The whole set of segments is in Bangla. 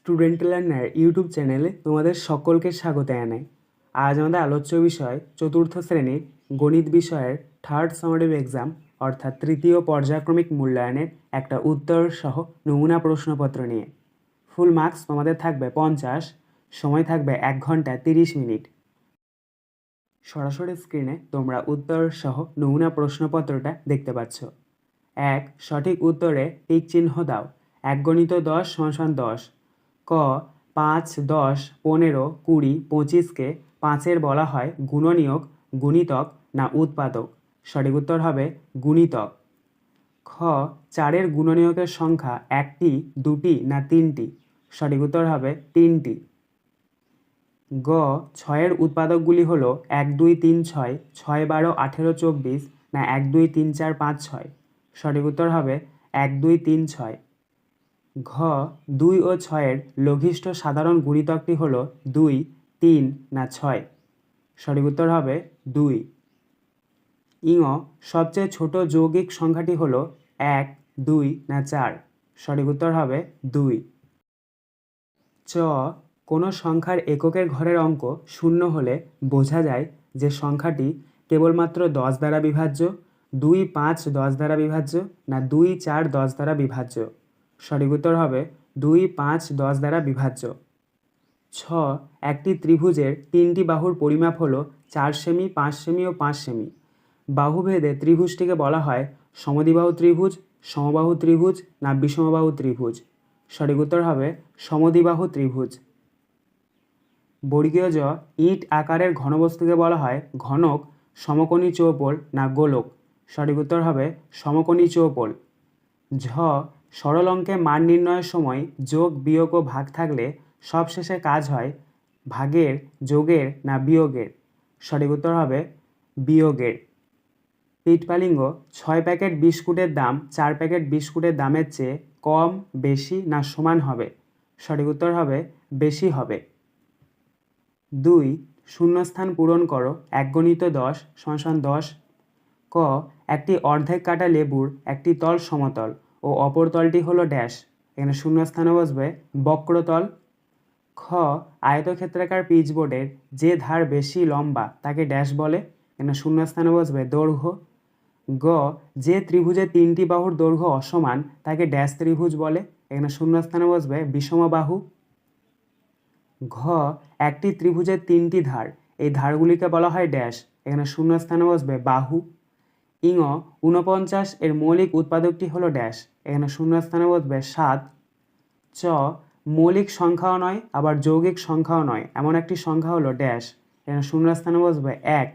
স্টুডেন্ট লার্নার ইউটিউব চ্যানেলে তোমাদের সকলকে স্বাগত জানাই। আজ আমাদের আলোচ্য বিষয় চতুর্থ শ্রেণীর গণিত বিষয়ের থার্ড সামারিভ এক্সাম অর্থাৎ তৃতীয় পর্যায়ক্রমিক মূল্যায়নের একটা উত্তর সহ নমুনা প্রশ্নপত্র নিয়ে। ফুল মার্কস তোমাদের থাকবে 50, সময় থাকবে 1 ঘন্টা 30 মিনিট। সরাসরি স্ক্রিনে তোমরা উত্তর সহ নমুনা প্রশ্নপত্রটা দেখতে পাচ্ছ। 1. সঠিক উত্তরে টিক চিহ্ন দাও। 1 × 10 = 10। ক 5, 10, 15, 20, 25কে 5-এর বলা হয় গুণনীয়ক, গুণিতক না উৎপাদক? সঠিক উত্তর হবে গুণিতক। খ 4-এর গুণনীয়কের সংখ্যা 1টি, 2টি না 3টি? সঠিক উত্তর হবে 3টি। গ 6-এর উৎপাদকগুলি হলো 1, 2, 3, 6, 6, 12, 18, 24 না 1, 2, 3, 4, 5, 6? সঠিক উত্তর হবে 1, 2, 3, 6। ঘ 2 ও 6-এর লঘিষ্ঠ সাধারণ গুণিতকটি হলো 2, 3 না 6? সঠিক উত্তর হবে 2। ইঙ সবচেয়ে ছোট যৌগিক সংখ্যাটি হলো 1, 2 না 4? সঠিক উত্তর হবে 2। চ কোনো সংখ্যার এককের ঘরের অঙ্ক শূন্য হলে বোঝা যায় যে সংখ্যাটি কেবলমাত্র 10 দ্বারা বিভাজ্য, 2, 5 10 দ্বারা বিভাজ্য না 2, 4 10 দ্বারা বিভাজ্য? সঠিক উত্তর হবে 2, 5 10 দ্বারা বিভাজ্য। ছ একটি ত্রিভুজের 3টি বাহুর পরিমাপ হলো 4 সেমি, 5 সেমি ও 5 সেমি। বাহুভেদে ত্রিভুজটিকে বলা হয় সমদ্বিবাহু ত্রিভুজ, সমবাহু ত্রিভুজ না বিষমবাহু ত্রিভুজ? সঠিক উত্তর হবে সমদ্বিবাহু ত্রিভুজ। বর্গীয় জ ইট আকারের ঘনবস্তুকে বলা হয় ঘনক, সমকোণী চৌপল না গোলক? সঠিক উত্তর হবে সমকোণী চৌপল। ঝ সরল অঙ্কে মান নির্ণয়ের সময় যোগ, বিয়োগ ও ভাগ থাকলে সবশেষে কাজ হয় ভাগের, যোগের না বিয়োগের? সঠিক উত্তর হবে বিয়োগের। পিটপালিঙ্গ 6 প্যাকেট বিস্কুটের দাম 4 প্যাকেট বিস্কুটের দামের চেয়ে কম, বেশি না সমান হবে? সঠিক উত্তর হবে বেশি হবে। 2 শূন্যস্থান পূরণ করো। 1 × 10 = 10। ক একটি অর্ধেক কাটা লেবুর একটি তল সমতল ও অপর তলটি হলো ড্যাশ। এখানে শূন্যস্থানে বসবে বক্রতল। খ আয়তক্ষেত্রাকার পিচবোর্ডের যে ধার বেশি লম্বা তাকে ড্যাশ বলে। এখানে শূন্যস্থানে বসবে দৈর্ঘ্য। গ যে ত্রিভুজের 3টি বাহুর দৈর্ঘ্য অসমান তাকে ড্যাশ ত্রিভুজ বলে। এখানে শূন্যস্থানে বসবে বিষমবাহু। ঘ একটি ত্রিভুজের 3টি ধার, এই ধারগুলিকে বলা হয় ড্যাশ। এখানে শূন্যস্থানে বসবে বাহু। ইঙ 49 এর মৌলিক উৎপাদকটি হলো ড্যাশ। এখানে শূন্যস্থানে বসবে 7। চ মৌলিক সংখ্যাও নয় আবার যৌগিক সংখ্যাও নয় এমন একটি সংখ্যা হলো ড্যাশ। এখানে শূন্যস্থানে বসবে 1।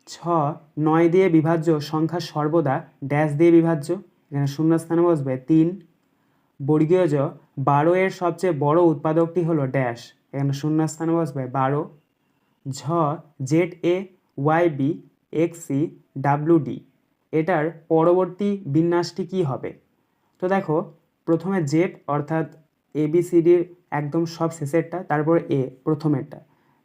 ছ 9 দিয়ে বিভাজ্য সংখ্যা সর্বদা ড্যাশ দিয়ে বিভাজ্য। এখানে শূন্যস্থানে বসবে 3। বর্গীয় জ 12 এর সবচেয়ে বড় উৎপাদকটি হলো ড্যাশ। এখানে শূন্যস্থানে বসবে 12। ঝ ZA YB XC WD এটার পরবর্তী বিন্যাসটি কি হবে? তো দেখো, প্রথমে জেড অর্থাৎ ABCDর একদম সব শেষেরটা, তারপরে এ প্রথমেরটা,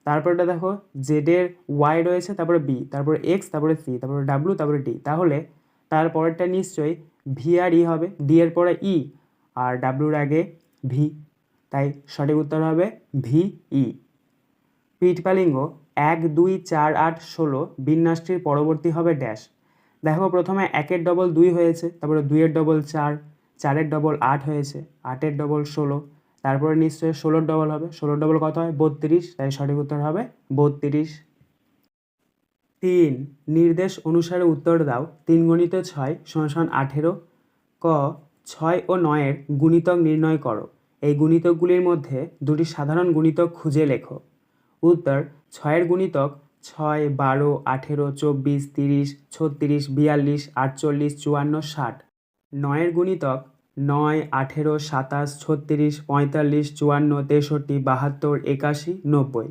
তারপরটা দেখো জেডের ওয়াই রয়েছে, তারপরে বি, তারপরে এক্স, তারপরে সি, তারপরে ডাব্লিউ, তারপরে ডি। তাহলে তারপরেরটা নিশ্চয়ই ভি আর ই হবে, ডি এর পরে ই আর ডাব্লিউর আগে ভি। তাই সঠিক উত্তর হবে VE। পিটপালিঙ্গ 1, 2, 4, 8, 16 বিন্যাসটির পরবর্তী হবে ড্যাশ। দেখো, প্রথমে 1-এর ডবল 2 হয়েছে, তারপরে 2-এর ডবল 4, 4-এর ডবল 8 হয়েছে, 8-এর ডবল 16, তারপরে নিশ্চয়ই 16-র ডবল হবে। 16-র ডবল কত হয়? 32। তাই সঠিক উত্তর হবে 32। 3 নির্দেশ অনুসারে উত্তর দাও। 3 × 6 = 18। ক 6 ও 9-এর গুণিতক নির্ণয় করো। এই গুণিতকগুলির মধ্যে দুটি সাধারণ গুণিতক খুঁজে লেখো। উত্তর 6-এর গুণিতক 6, 12, 18, 24, 30, 36, 42, 48, 54, 60। 9-এর গুণিতক 9, 18, 27, 36, 45, 54, 63, 72, 81, 90।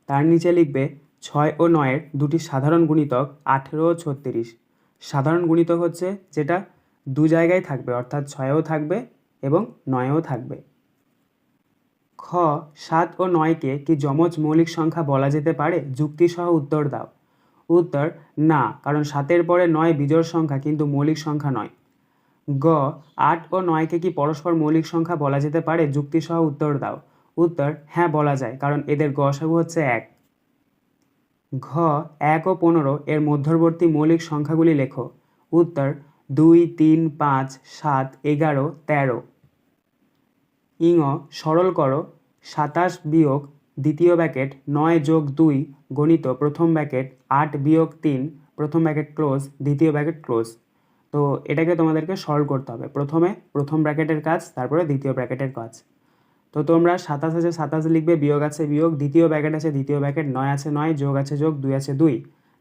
তার নিচে লিখবে 6 ও 9-এর দুটি সাধারণ গুণিতক 18 ও 36। সাধারণ গুণিতক হচ্ছে যেটা দু জায়গায় থাকবে, অর্থাৎ 6-এও থাকবে এবং 9-এও থাকবে। খ 7 ও 9-কে কি যমজ মৌলিক সংখ্যা বলা যেতে পারে? যুক্তিসহ উত্তর দাও। উত্তর না, কারণ 7-এর পরে 9 বিজোড় সংখ্যা কিন্তু মৌলিক সংখ্যা নয়। গ 8 ও 9কে কি পরস্পর মৌলিক সংখ্যা বলা যেতে পারে? যুক্তিসহ উত্তর দাও। উত্তর, হ্যাঁ বলা যায়, কারণ এদের গসাগু হচ্ছে 1। ঘ 1 ও 15 এর মধ্যবর্তী মৌলিক সংখ্যাগুলি লেখো। উত্তর, 2, 3, 5, 7, 11, 13। ইঙ সরল করো 27 বিয়োগ দ্বিতীয় ব্র্যাকেট 9 যোগ 2 গণিত প্রথম ব্র্যাকেট 8 বিয়োগ 3 প্রথম ব্র্যাকেট ক্লোজ দ্বিতীয় ব্র্যাকেট ক্লোজ। তো এটাকে তোমাদেরকে সরল করতে হবে। প্রথমে প্রথম ব্র্যাকেটের কাজ, তারপরে দ্বিতীয় ব্র্যাকেটের কাজ। তো তোমরা 27 আছে 27 লিখবে, বিয়োগ আছে বিয়োগ, দ্বিতীয় ব্র্যাকেট আছে দ্বিতীয় ব্র্যাকেট, 9 আছে 9, যোগ আছে যোগ, 2 আছে 2,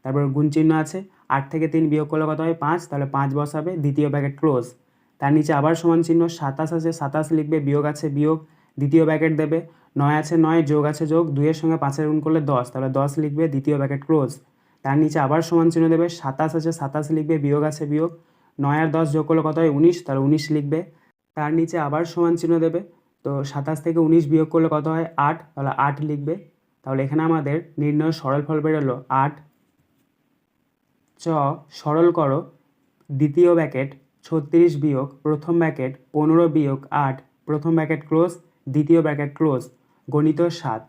তারপর গুণ চিহ্ন আছে। 8 থেকে 3 বিয়োগ করলে কত হয়? 5, তাহলে 5 বসাবে, দ্বিতীয় ব্র্যাকেট ক্লোজ। তার নিচে আবার সমান চিহ্ন, 27 আছে 27 লিখবে, বিয়োগ আছে বিয়োগ, দ্বিতীয় ব্র্যাকেট দেবে, 9 আছে 9, যোগ আছে যোগ, 2 এর সঙ্গে 5 এর গুণ করলে 10, তাহলে 10 লিখবে, দ্বিতীয় ব্র্যাকেট ক্লোজ। তার নিচে আবার সমান চিহ্ন দেবে, 27 আছে 27 লিখবে, বিয়োগ আছে বিয়োগ, 9 আর 10 যোগ করলে কত হয়? 19, তাহলে 19 লিখবে। তার নিচে আবার সমান চিহ্ন দেবে, তো 27 থেকে 19 বিয়োগ করলে কত হয়? 8, তাহলে 8 লিখবে। তাহলে এখানে আমাদের নির্ণয় সরল ফল বেরোলো 8। চ সরল করো দ্বিতীয় ব্র্যাকেট 36 বিয়োগ প্রথম ব্র্যাকেট 15 বিয়োগ 8 প্রথম ব্র্যাকেট ক্লোজ দ্বিতীয় ব্র্যাকেট ক্লোজ গণিত 7।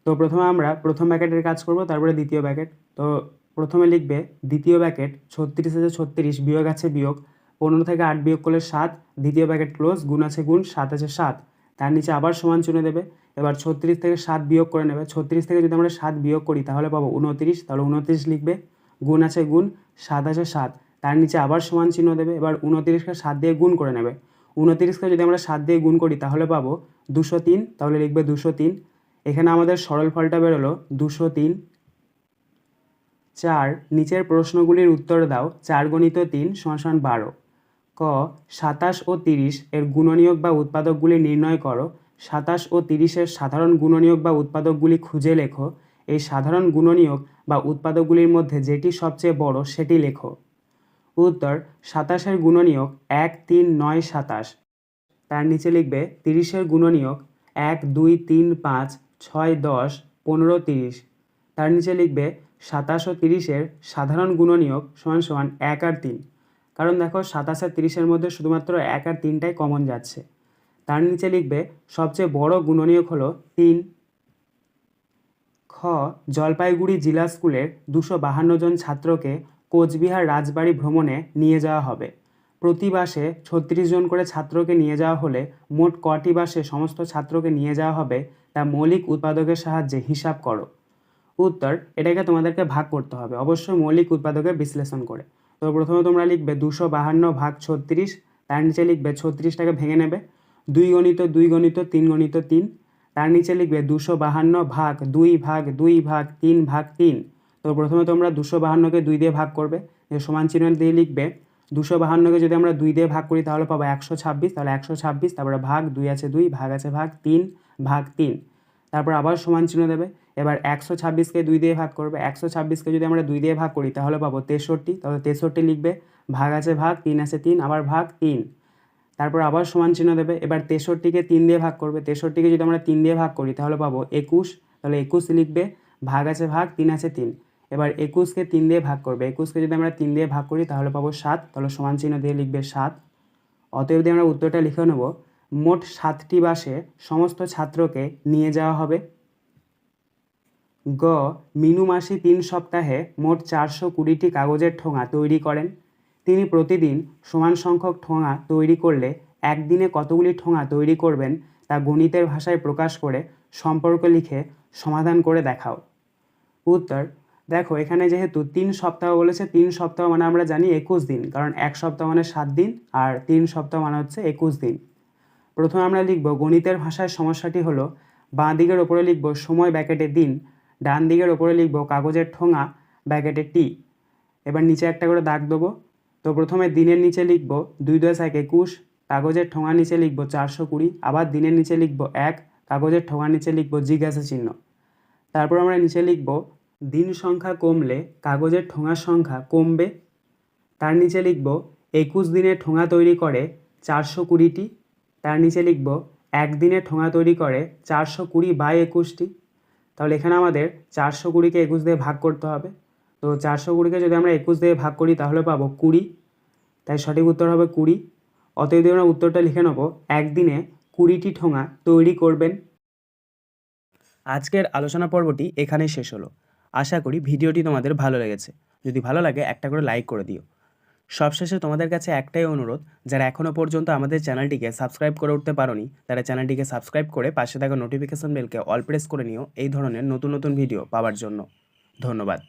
তো প্রথমে আমরা প্রথম ব্র্যাকেটের কাজ করব, তারপরে দ্বিতীয় ব্র্যাকেট। তো প্রথমে লিখবে দ্বিতীয় ব্র্যাকেট 36 আছে 36, বিয়োগ আছে বিয়োগ, 15 থেকে 8 বিয়োগ করলে 7, দ্বিতীয় ব্র্যাকেট ক্লোজ, গুণ আছে গুণ, 7 আছে 7। তার নিচে আবার সমান চিহ্ন দেবে। এবার 36 থেকে 7 বিয়োগ করে নেবে। 36 থেকে যদি আমরা 7 বিয়োগ করি তাহলে পাবো 29, তাহলে 29 লিখবে, গুণ আছে গুণ, 7 আছে 7। তার নিচে আবার সমান চিহ্ন দেবে। এবার 29কে 7 দিয়ে গুণ করে নেবে। 29কে যদি আমরা 7 দিয়ে গুণ করি তাহলে পাবো 203, তাহলে লিখবে 203। এখানে আমাদের সরল ফলটা বেরোলো 203। 4 নিচের প্রশ্নগুলির উত্তর দাও। 4 গণিত 3 = 12। ক 27 ও 30 এর গুণনীয়ক বা উৎপাদকগুলি নির্ণয় করো। 27 ও 30 এর সাধারণ গুণনীয়ক বা উৎপাদকগুলি খুঁজে লেখো। এই সাধারণ গুণনীয়ক বা উৎপাদকগুলির মধ্যে যেটি সবচেয়ে বড় সেটি লেখো। উত্তর, 27 এর গুণনীয়ক 1, 3, 9, 27। তার নিচে লিখবে 30 এর গুণনীয়ক 1, 2, 3, 5, 6, 10, 15, 30। তার নিচে লিখবে 27 ও 30 এর সাধারণ গুণনীয়ক = 1 আর 3। কারণ দেখো 27 আর 30 এর মধ্যে শুধুমাত্র 1 আর 3টাই কমন যাচ্ছে। তার নিচে লিখবে সবচেয়ে বড় গুণনীয়ক হলো 3। খ জলপাইগুড়ি জেলা স্কুলের 252 জন ছাত্রকে কোচবিহার রাজবাড়ি ভ্রমণে নিয়ে যাওয়া হবে। প্রতি বাসে 36 জন করে ছাত্রকে নিয়ে যাওয়া হলে মোট কটি বাসে সমস্ত ছাত্রকে নিয়ে যাওয়া হবে তা মৌলিক উৎপাদকের সাহায্যে হিসাব করো। উত্তর, এটাকে তোমাদেরকে ভাগ করতে হবে, অবশ্যই মৌলিক উৎপাদকের বিশ্লেষণ করে। তো প্রথমে তোমরা লিখবে 252 ভাগ 36, তার নিচে লিখবে 36টাকে ভেঙে নেবে, 2 গণিত 2 গণিত 3 গণিত 3। তার নিচে লিখবে 252 ভাগ 2 ভাগ 2 ভাগ 3 ভাগ 3। তো প্রথমে তোমরা 252কে 2 দিয়ে ভাগ করবে, সমান চিহ্ন দিয়ে লিখবে। 252কে যদি আমরা 2 দিয়ে ভাগ করি তাহলে পাবো 126, তাহলে 126, তারপরে ভাগ 2 আছে 2, ভাগ আছে ভাগ, 3 ভাগ 3। তারপর আবার সমান চিহ্ন দেবে। এবার 126কে 2 দিয়ে ভাগ করবে। 126কে যদি আমরা 2 দিয়ে ভাগ করি তাহলে পাবো 63, তাহলে 63 লিখবে, ভাগ আছে ভাগ, 3 আছে 3, আবার ভাগ 3। তারপর আবার সমান চিহ্ন দেবে। এবার 63কে 3 দিয়ে ভাগ করবে। 63কে যদি আমরা 3 দিয়ে ভাগ করি তাহলে পাবো 21, তাহলে 21 লিখবে, ভাগ আছে ভাগ, 3 আছে 3। এবার 21কে 3 দিয়ে ভাগ করবে। 21কে যদি আমরা 3 দিয়ে ভাগ করি তাহলে পাবো 7, তাহলে সমান চিহ্ন দিয়ে লিখবে 7। অতএব যদি আমরা উত্তরটা লিখে নেব, মোট 7টি বাসে সমস্ত ছাত্রকে নিয়ে যাওয়া হবে। গ মিনু মাসি 3 সপ্তাহে মোট 420টি কাগজের ঠোঙা তৈরি করেন। তিনি প্রতিদিন সমান সংখ্যক ঠোঙা তৈরি করলে একদিনে কতগুলি ঠোঙা তৈরি করবেন তা গণিতের ভাষায় প্রকাশ করে সম্পর্ক লিখে সমাধান করে দেখাও। উত্তর, দেখো এখানে যেহেতু 3 সপ্তাহ বলেছে, 3 সপ্তাহ মানে আমরা জানি 21 দিন, কারণ 1 সপ্তাহ মানে 7 দিন আর 3 সপ্তাহ মানে হচ্ছে 21 দিন। প্রথমে আমরা লিখব গণিতের ভাষায় সমস্যাটি হলো, বাঁ দিকের ওপরে লিখব সময় ব্যাকেটে দিন, ডান দিকের ওপরে লিখব কাগজের ঠোঙা ব্যাকেটে টি। এবার নিচে একটা করে দাগ দেবো। তো প্রথমে দিনের নিচে লিখব 2 × 10 = 21, কাগজের ঠোঙার নিচে লিখব 420, আবার দিনের নিচে লিখব 1, কাগজের ঠোঙার নিচে লিখব জিজ্ঞাসা চিহ্ন। তারপর আমরা নিচে লিখব দিন সংখ্যা কমলে কাগজের ঠোঙার সংখ্যা কমবে। তার নিচে লিখব 21 দিনে ঠোঙা তৈরি করে 420টি। তার নিচে লিখব একদিনে ঠোঙা তৈরি করে 420/21টি। তাহলে এখানে আমাদের 420কে 21 দিয়ে ভাগ করতে হবে। তো 420কে যদি আমরা 21 দিয়ে ভাগ করি তাহলে পাবো 20, তাই সঠিক উত্তর হবে 20। অতএব আমরা উত্তরটা লিখে নেব, একদিনে 20টি ঠোঙা তৈরি করবেন। আজকের আলোচনা পর্বটি এখানেই শেষ হলো। আশা করি ভিডিওটি তোমাদের ভালো লেগেছে। যদি ভালো লাগে একটা করে লাইক করে দিও। সবশেষে তোমাদের কাছে একটাই অনুরোধ, যারা এখনও পর্যন্ত আমাদের চ্যানেলটিকে সাবস্ক্রাইব করে উঠতে পারোনি তারা চ্যানেলটিকে সাবস্ক্রাইব করে পাশে থাকা নোটিফিকেশন বেলকে অল প্রেস করে নিও এই ধরনের নতুন নতুন ভিডিও পাওয়ার জন্য। ধন্যবাদ।